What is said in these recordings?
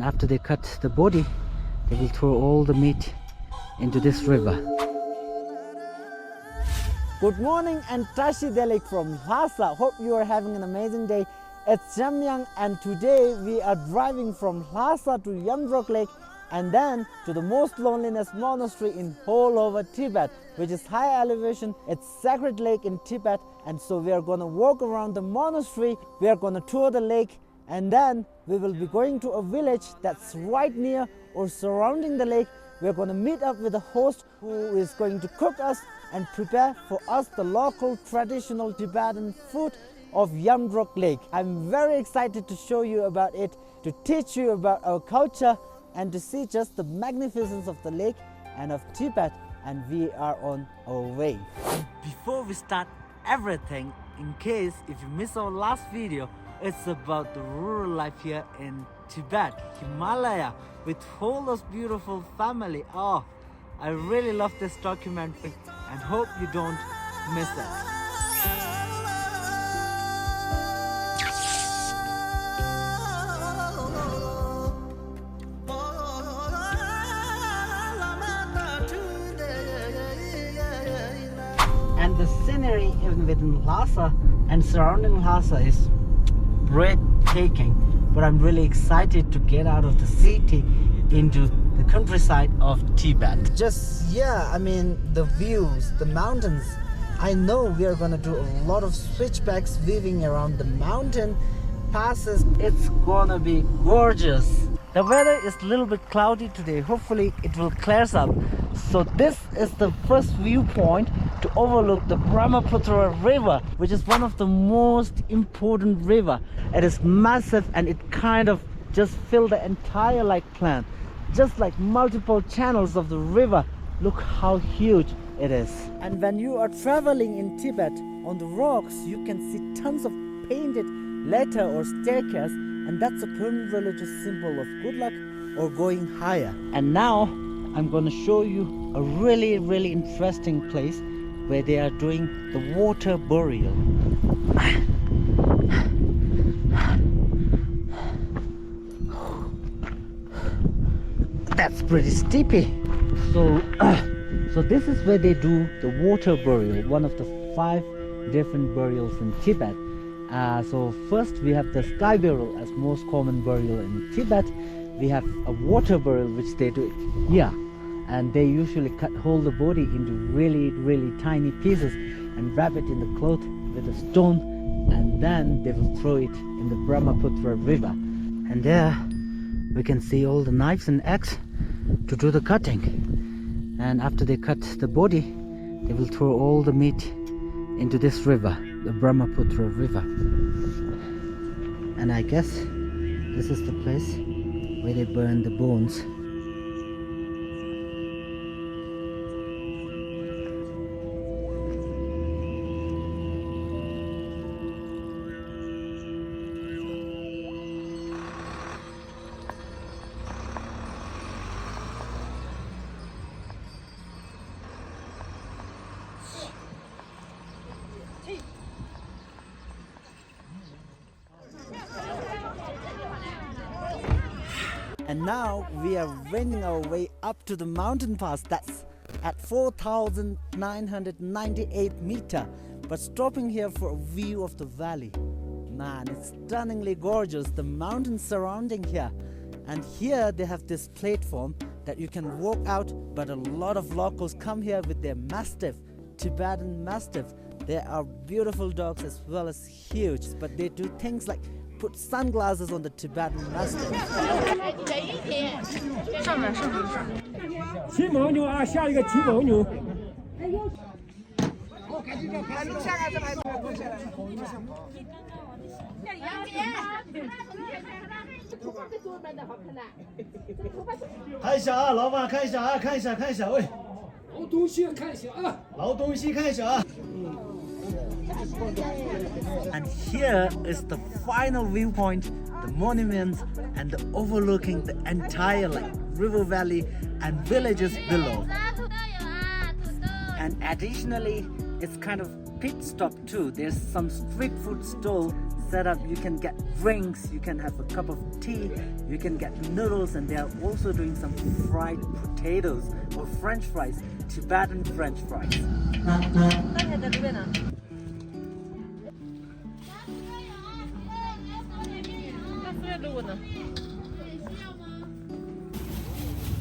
After they cut the body, they will throw all the meat into this river. Good morning and Tashi Delik from Lhasa. Hope you are having an amazing day. It's YaJiang and today we are driving from Lhasa to Yamdrok Lake and then to the most loneliness monastery in whole over Tibet, which is high elevation. It's sacred lake in Tibet, and so we are going to walk around the monastery. We are going to tour the lake, and then we will be going to a village that's right near or surrounding the lake. We are going to meet up with a host who is going to cook us and prepare for us the local traditional Tibetan food of Yamdrok Lake. I'm very excited to show you about it, to teach you about our culture, and to see just the magnificence of the lake and of Tibet, and we are on our way. Before we start everything, in case if you missed our last video, it's about the rural life here in Tibet, Himalaya, with all those beautiful family. Oh, I really love this documentary and hope you don't miss it. And the scenery even within Lhasa and surrounding Lhasa is breathtaking, but I'm really excited to get out of the city into the countryside of Tibet. I mean, the views, the mountains. I know we are gonna do a lot of switchbacks weaving around the mountain passes. It's gonna be gorgeous. The weather is a little bit cloudy today. Hopefully it will clear up. So this is the first viewpoint to overlook the Brahmaputra River, which is one of the most important river. It is massive and it kind of just filled the entire plan. Just like multiple channels of the river. Look how huge it is. And when you are traveling in Tibet, on the rocks you can see tons of painted letter or staircase, and that's a permanent religious symbol of good luck or going higher. And now I'm going to show you a really interesting place where they are doing the water burial. That's pretty steepy. So this is where they do the water burial, one of the 5 different burials in Tibet. So first we have the sky burial as most common burial in Tibet. We have a water burial which they do here, and they usually hold the body into really tiny pieces and wrap it in the cloth with a stone, and then they will throw it in the Brahmaputra River. And there we can see all the knives and axe to do the cutting. And after they cut the body, they will throw all the meat into this river, the Brahmaputra River. And I guess this is the place where they burn the bones. And now we are wending our way up to the mountain pass that's at 4,998 meters, but stopping here for a view of the valley. Man, it's stunningly gorgeous, the mountains surrounding here. And here they have this platform that you can walk out, but a lot of locals come here with their mastiff, Tibetan mastiff. They are beautiful dogs as well as huge, but they do things like put sunglasses on the Tibetan mastiff. And here is the final viewpoint, the monuments and the overlooking the entire river valley and villages below. And additionally, it's kind of pit stop too. There's some street food stall setup. You can get drinks, you can have a cup of tea, you can get noodles, and they are also doing some fried potatoes or French fries, Tibetan French fries.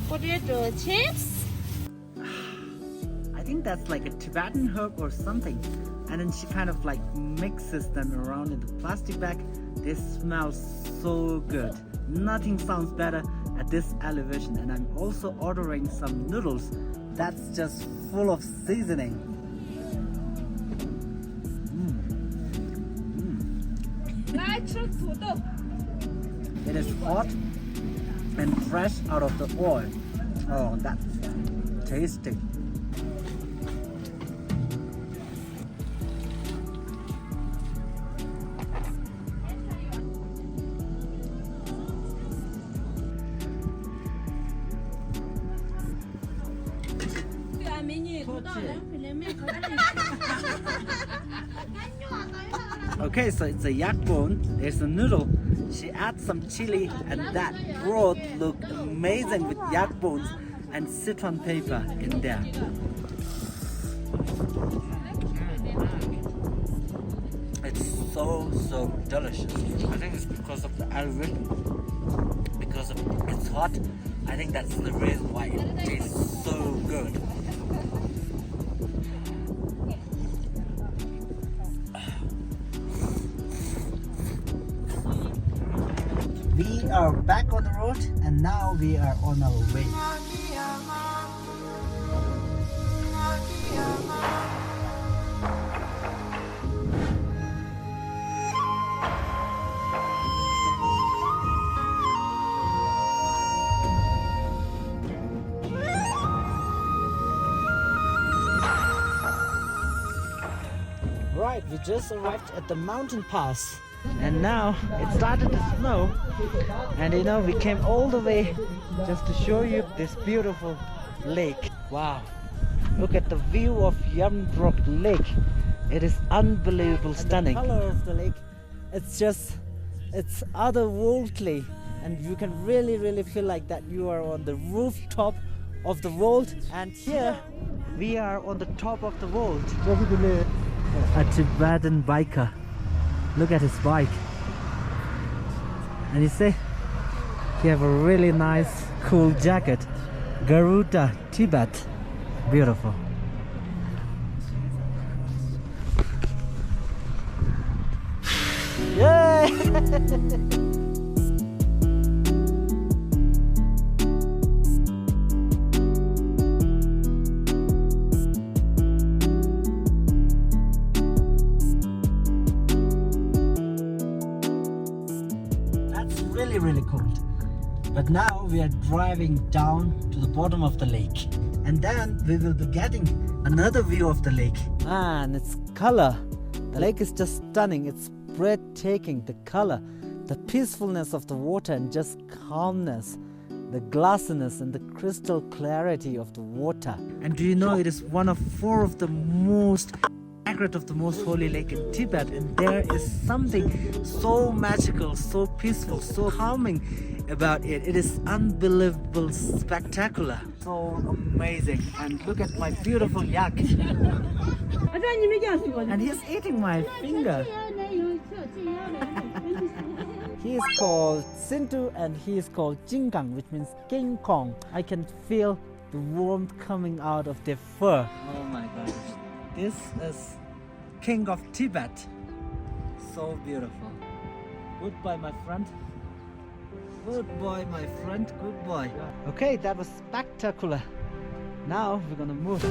Potato chips? I think that's like a Tibetan herb or something. And then she kind of like mixes them around in the plastic bag. They smell so good. Nothing sounds better at this elevation. And I'm also ordering some noodles that's just full of seasoning. It is hot and fresh out of the oil. Oh, that's tasty. Okay, so it's a yak bone. There's a noodle. She adds some chili, and that broth looked amazing with yak bones and citron paper in there. It's so delicious. I think it's because of the elevation, because it's hot. I think that's the reason why it tastes so good. We are back on the road, and now we are on our way. Right, we just arrived at the mountain pass. And now it started to snow, and you know, we came all the way just to show you this beautiful lake. Wow, look at the view of Yamdrok Lake. It is unbelievable, stunning. The color of the lake, it's otherworldly, and you can really feel like that you are on the rooftop of the world. And here we are on the top of the world. A Tibetan biker. Look at his bike, and you see he have a really nice cool jacket, Garuda Tibet. Beautiful. Yay! Really cold. But now we are driving down to the bottom of the lake, and then we will be getting another view of the lake. And its color, the lake is just stunning. It's breathtaking. The color, the peacefulness of the water, and just calmness, the glassiness and the crystal clarity of the water. And do you know, it is one of 4 of the most sacred of the most holy lake in Tibet, and there is something so magical, so peaceful, so calming about it. It is unbelievable, spectacular, so amazing. And look at my beautiful yak, and he's eating my finger. He is called Sintu, and he is called Jingang, which means King Kong. I can feel the warmth coming out of their fur. Oh my gosh. This is King of Tibet. So beautiful. Goodbye, my friend. Goodbye, my friend. Goodbye. Okay, that was spectacular. Now we're gonna move.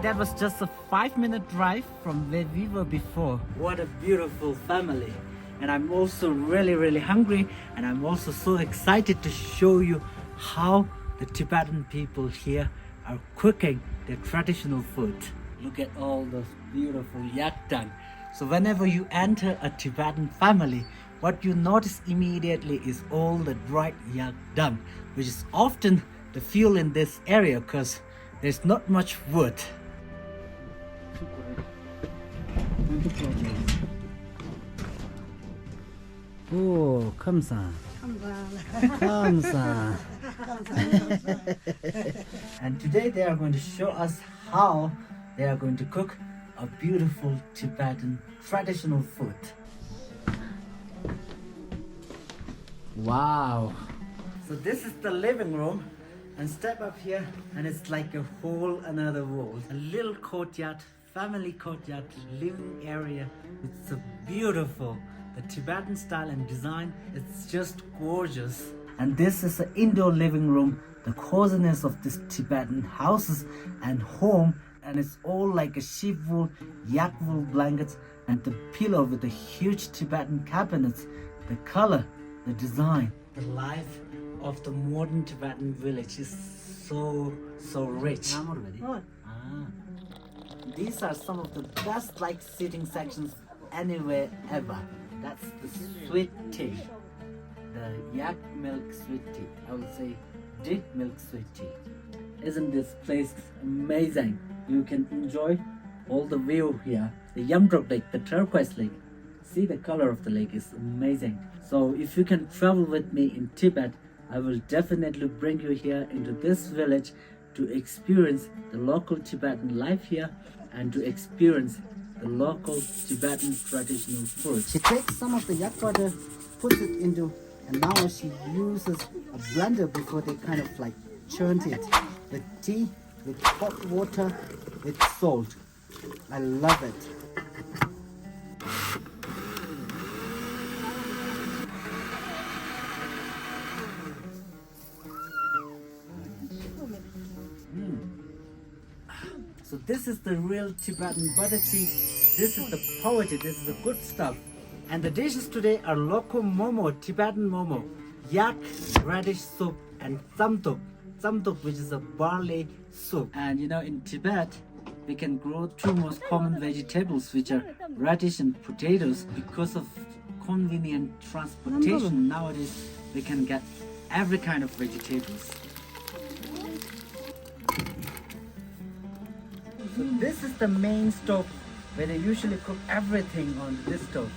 That was just a 5-minute drive from where we were before. What a beautiful family. And I'm also really hungry, and I'm also so excited to show you how the Tibetan people here are cooking their traditional food. Look at all those beautiful yak dung. So whenever you enter a Tibetan family, what you notice immediately is all the dried yak dung, which is often the fuel in this area because there's not much wood. Oh, 감사. 감사. And today they are going to show us how they are going to cook a beautiful Tibetan traditional food. Wow. So this is the living room, and step up here and it's like a whole another world. A little courtyard, family courtyard, living area. It's so beautiful. The Tibetan style and design, it's just gorgeous. And this is the indoor living room, the coziness of this Tibetan houses and home, and it's all like a sheep wool, yak wool blankets, and the pillow with the huge Tibetan cabinets, the color, the design. The life of the modern Tibetan village is so rich. These are some of the best like sitting sections anywhere ever. That's the sweet tea, the yak milk sweet tea. I would say deep milk sweet tea. Isn't this place amazing? You can enjoy all the view here. The Yamdrok Lake, the turquoise lake. See, the color of the lake is amazing. So if you can travel with me in Tibet, I will definitely bring you here into this village to experience the local Tibetan life here and to experience the local Tibetan traditional food. She takes some of the yak butter, puts it into, and now she uses a blender before they kind of like churned it with tea, with hot water, with salt. I love it. So this is the real Tibetan butter tea. This is the poetry. This is the good stuff. And the dishes today are loco momo, Tibetan momo, yak radish soup, and tsamtuk. Tsamtuk, which is a barley soup. And you know, in Tibet, we can grow two most common vegetables, which are radish and potatoes. Because of convenient transportation nowadays, we can get every kind of vegetables. So this is the main stove where they usually cook everything on this stove.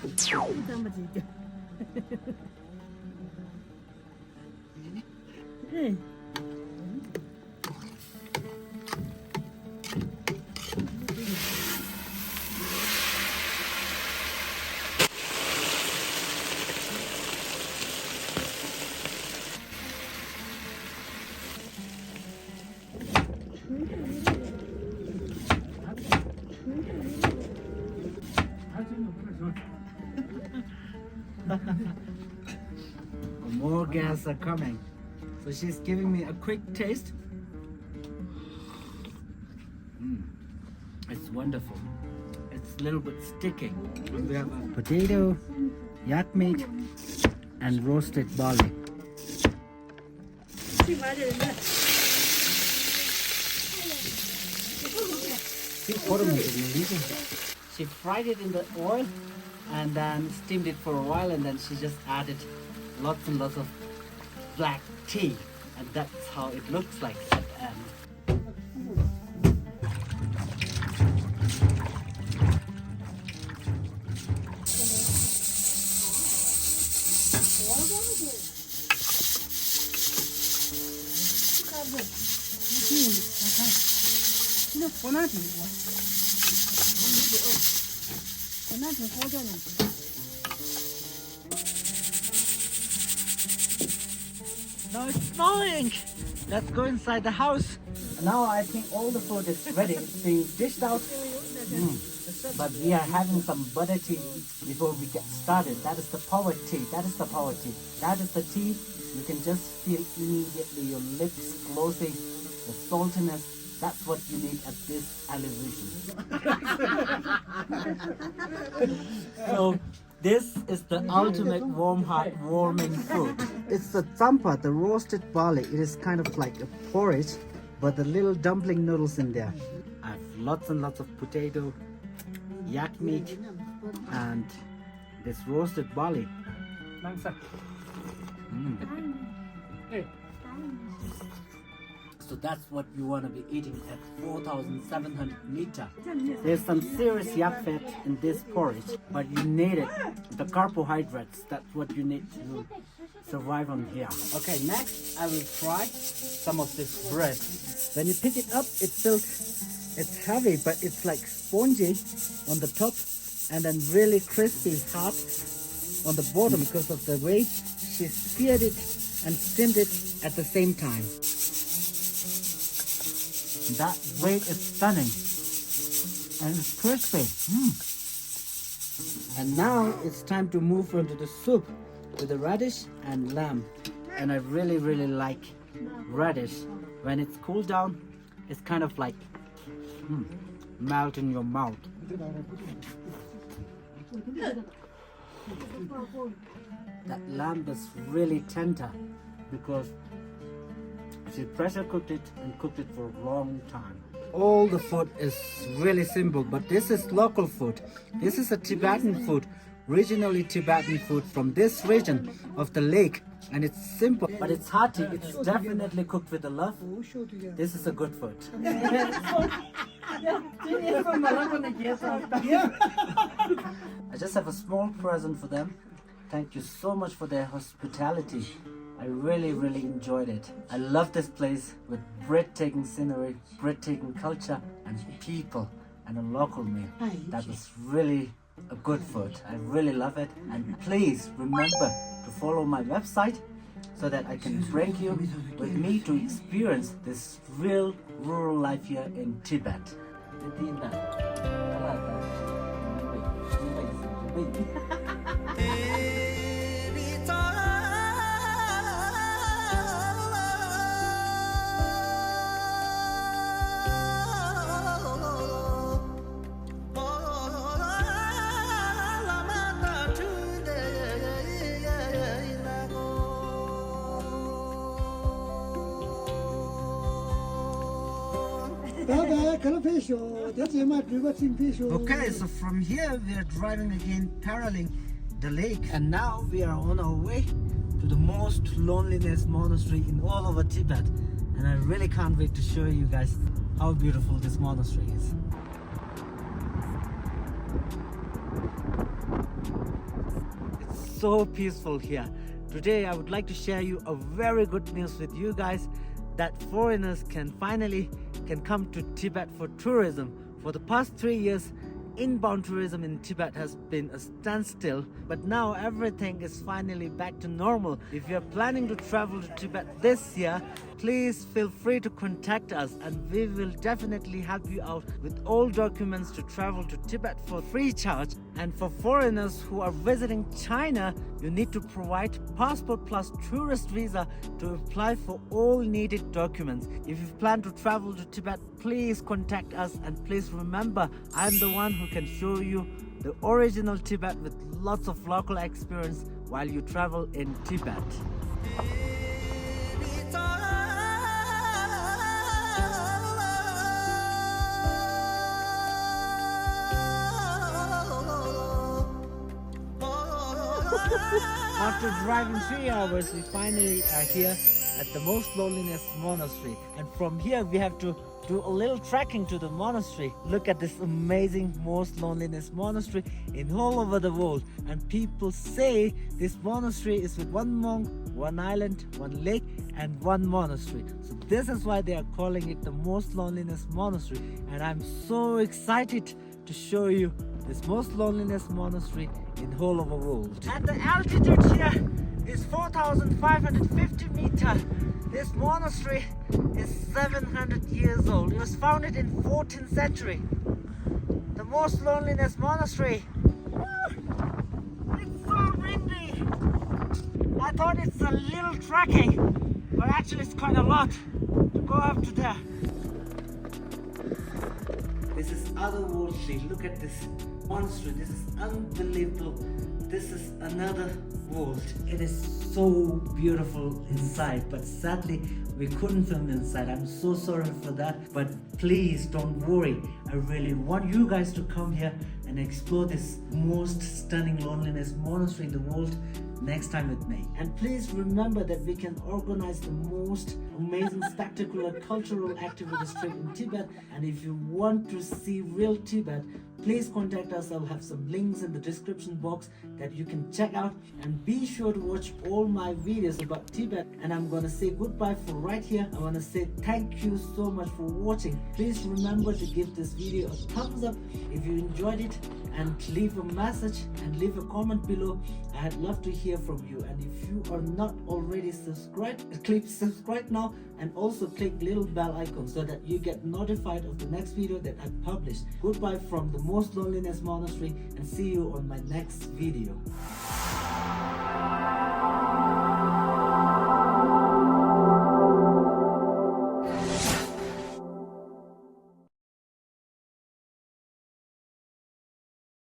More gas are coming. So she's giving me a quick taste. It's wonderful. It's a little bit sticky. And we have a potato, yak meat, and roasted barley. She fried it in the oil and then steamed it for a while, and then she just added lots and lots of black tea, and that's how it looks like at the end. Now it's snowing. Let's go inside the house. Now I think all the food is ready. It's being dished out. But we are having some butter tea before we get started. That is the power tea. That is the power tea. That is the tea. You can just feel immediately your lips closing, the saltiness. That's what you need at this elevation. So This is the ultimate warm heart warming food. It's the tsampa, the roasted barley. It is kind of like a porridge, but the little dumpling noodles in there. I have lots and lots of potato, yak meat, and this roasted barley. So that's what you want to be eating at 4,700 meters. There's some serious yak fat in this porridge, but you need it. The carbohydrates, that's what you need to survive on here. Okay, next I will try some of this bread. When you pick it up, it's heavy, but it's like spongy on the top and then really crispy hard on the bottom because of the way she seared it and steamed it at the same time. That bread is stunning and it's crispy. And now it's time to move on to the soup with the radish and lamb. And I really like radish. When it's cooled down, it's kind of like melt in your mouth. That lamb is really tender because she pressure cooked it and cooked it for a long time. All the food is really simple, but this is local food. This is a Tibetan food, regionally Tibetan food from this region of the lake. And it's simple, but it's hearty. It's definitely cooked with a love. This is a good food. I just have a small present for them. Thank you so much for their hospitality. I really enjoyed it. I love this place with breathtaking scenery, breathtaking culture and people and a local meal. That was really a good food. I really love it. And please remember to follow my website so that I can bring you with me to experience this real rural life here in Tibet. Okay, so from here we are driving again paralleling the lake, and now we are on our way to the most loneliness monastery in all over Tibet, and I really can't wait to show you guys how beautiful this monastery is. It's so peaceful here. Today I would like to share you a very good news with you guys that foreigners can come to Tibet for tourism. For the past 3 years, inbound tourism in Tibet has been a standstill, but now everything is finally back to normal. If you're planning to travel to Tibet this year, please feel free to contact us and we will definitely help you out with all documents to travel to Tibet for free charge. And for foreigners who are visiting China, you need to provide passport plus tourist visa to apply for all needed documents. If you plan to travel to Tibet, please contact us, and please remember, I'm the one who can show you the original Tibet with lots of local experience while you travel in Tibet. After driving 3 hours, we finally are here at the most loneliness monastery, and from here we have to do a little trekking to the monastery. Look at this amazing most loneliness monastery in all over the world, and people say this monastery is with one monk, one island, one lake and one monastery. So this is why they are calling it the most loneliness monastery, and I'm so excited to show you this most loneliness monastery in whole of the world. And the altitude here is 4,550 meters. This monastery is 700 years old. It was founded in 14th century. The most loneliness monastery. It's so windy. I thought it's a little trekking, but actually it's quite a lot to go up to there. This is otherworldly. Look at this monastery. This is unbelievable. This is another world. It is so beautiful inside, but sadly we couldn't film inside. I'm so sorry for that, but please don't worry. I really want you guys to come here and explore this most stunning loneliness monastery in the world next time with me. And please remember that we can organize the most amazing spectacular cultural activities trip in Tibet. And if you want to see real Tibet, please contact us. I'll have some links in the description box that you can check out, and be sure to watch all my videos about Tibet. And I'm gonna say goodbye for right here. I wanna say thank you so much for watching. Please remember to give this video a thumbs up if you enjoyed it, and leave a message and leave a comment below. I'd love to hear from you. And if you are not already subscribed, click subscribe now, and also click little bell icon so that you get notified of the next video that I publish. Goodbye from the most loneliness monastery, and see you on my next video.